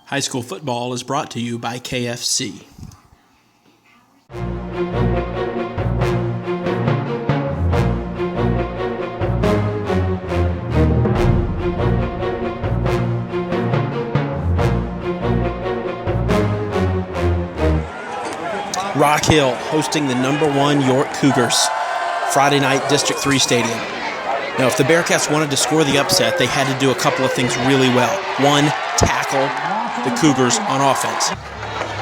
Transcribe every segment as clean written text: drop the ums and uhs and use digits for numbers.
High school football is brought to you by KFC. Rock Hill hosting the #1 York Cougars, Friday night, District 3 Stadium. Now, if the Bearcats wanted to score the upset, they had to do a couple of things really well. One, tackle the Cougars on offense.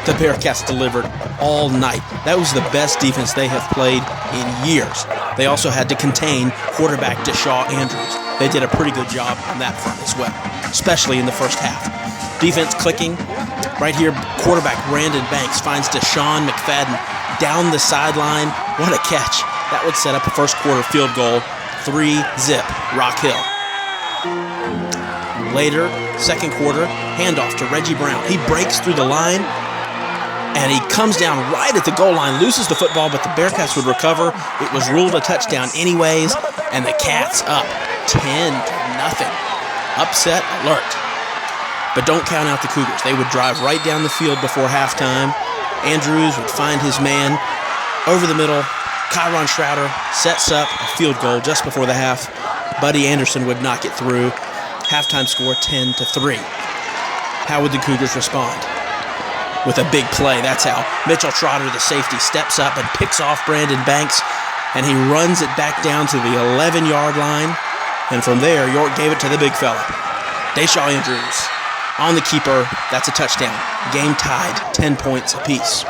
The Bearcats delivered all night. That was the best defense they have played in years. They also had to contain quarterback Deshaw Andrews. They did a pretty good job on that front as well, especially in the first half. Defense clicking. Right here, quarterback Brandon Banks finds Deshaun McFadden down the sideline. What a catch. That would set up a first quarter field goal. 3-zip, Rock Hill. Later, second quarter, handoff to Reggie Brown. He breaks through the line, and he comes down right at the goal line, loses the football, but the Bearcats would recover. It was ruled a touchdown anyways, and the Cats up 10-0. Upset alert. But don't count out the Cougars. They would drive right down the field before halftime. Andrews would find his man over the middle. Kyron Schroeder sets up a field goal just before the half. Buddy Anderson would knock it through. Halftime score 10-3. How would the Cougars respond? With a big play. That's how Mitchell Trotter, the safety, steps up and picks off Brandon Banks, and he runs it back down to the 11-yard line. And from there, York gave it to the big fella, Deshaw Andrews. On the keeper, that's a touchdown. Game tied, 10 points apiece.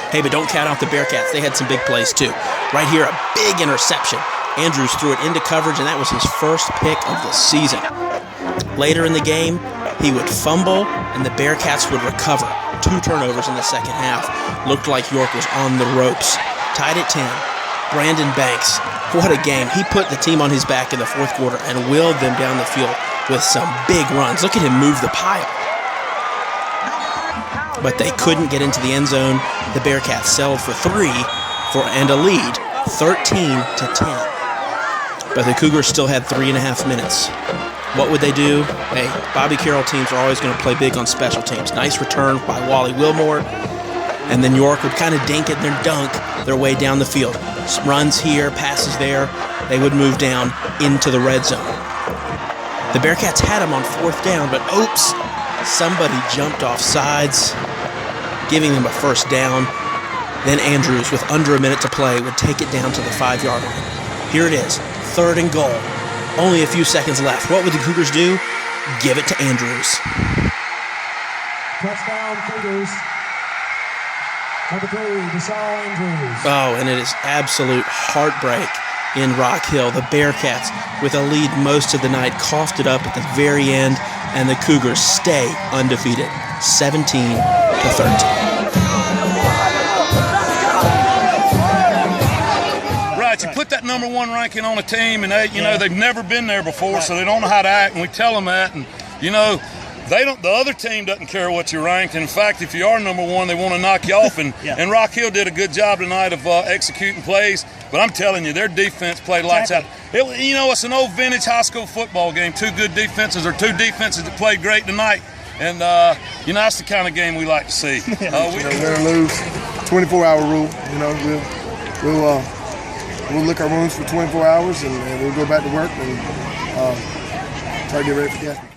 Hey, but don't count out the Bearcats. They had some big plays too. Right here, a big interception. Andrews threw it into coverage, and that was his first pick of the season. Later in the game, he would fumble, and the Bearcats would recover. 2 turnovers in the second half. Looked like York was on the ropes. Tied at 10. Brandon Banks, what a game. He put the team on his back in the fourth quarter and willed them down the field with some big runs. Look at him move the pile. But they couldn't get into the end zone. The Bearcats settled for 3 and a lead, 13-10. But the Cougars still had 3.5 minutes. What would they do? Hey, Bobby Carroll teams are always going to play big on special teams. Nice return by Wally Wilmore. And then York would kind of dink it and then dunk their way down the field. Runs here, passes there. They would move down into the red zone. The Bearcats had him on 4th down, but oops, somebody jumped off sides, giving them a first down. Then Andrews, with under a minute to play, would take it down to the 5-yard line. Here it is, 3rd and goal. Only a few seconds left. What would the Cougars do? Give it to Andrews. Touchdown, Cougars. Number 3, Deshaw Andrews. Oh, and it is absolute heartbreak in Rock Hill. The Bearcats, with a lead most of the night, coughed it up at the very end, and the Cougars stay undefeated, 17-13. Right, you put that #1 ranking on a team, and they've never been there before, so they don't know how to act, and we tell them that, and they don't. The other team doesn't care what you're ranked. In fact, if you are #1, they want to knock you off. And and Rock Hill did a good job tonight of executing plays. But I'm telling you, their defense played lights out. It's an old vintage high school football game. 2 good defenses, or 2 defenses that played great tonight. And that's the kind of game we like to see. Win or lose, 24-hour rule. We'll lick our wounds for 24 hours, and we'll go back to work and try to get ready for Gatsby.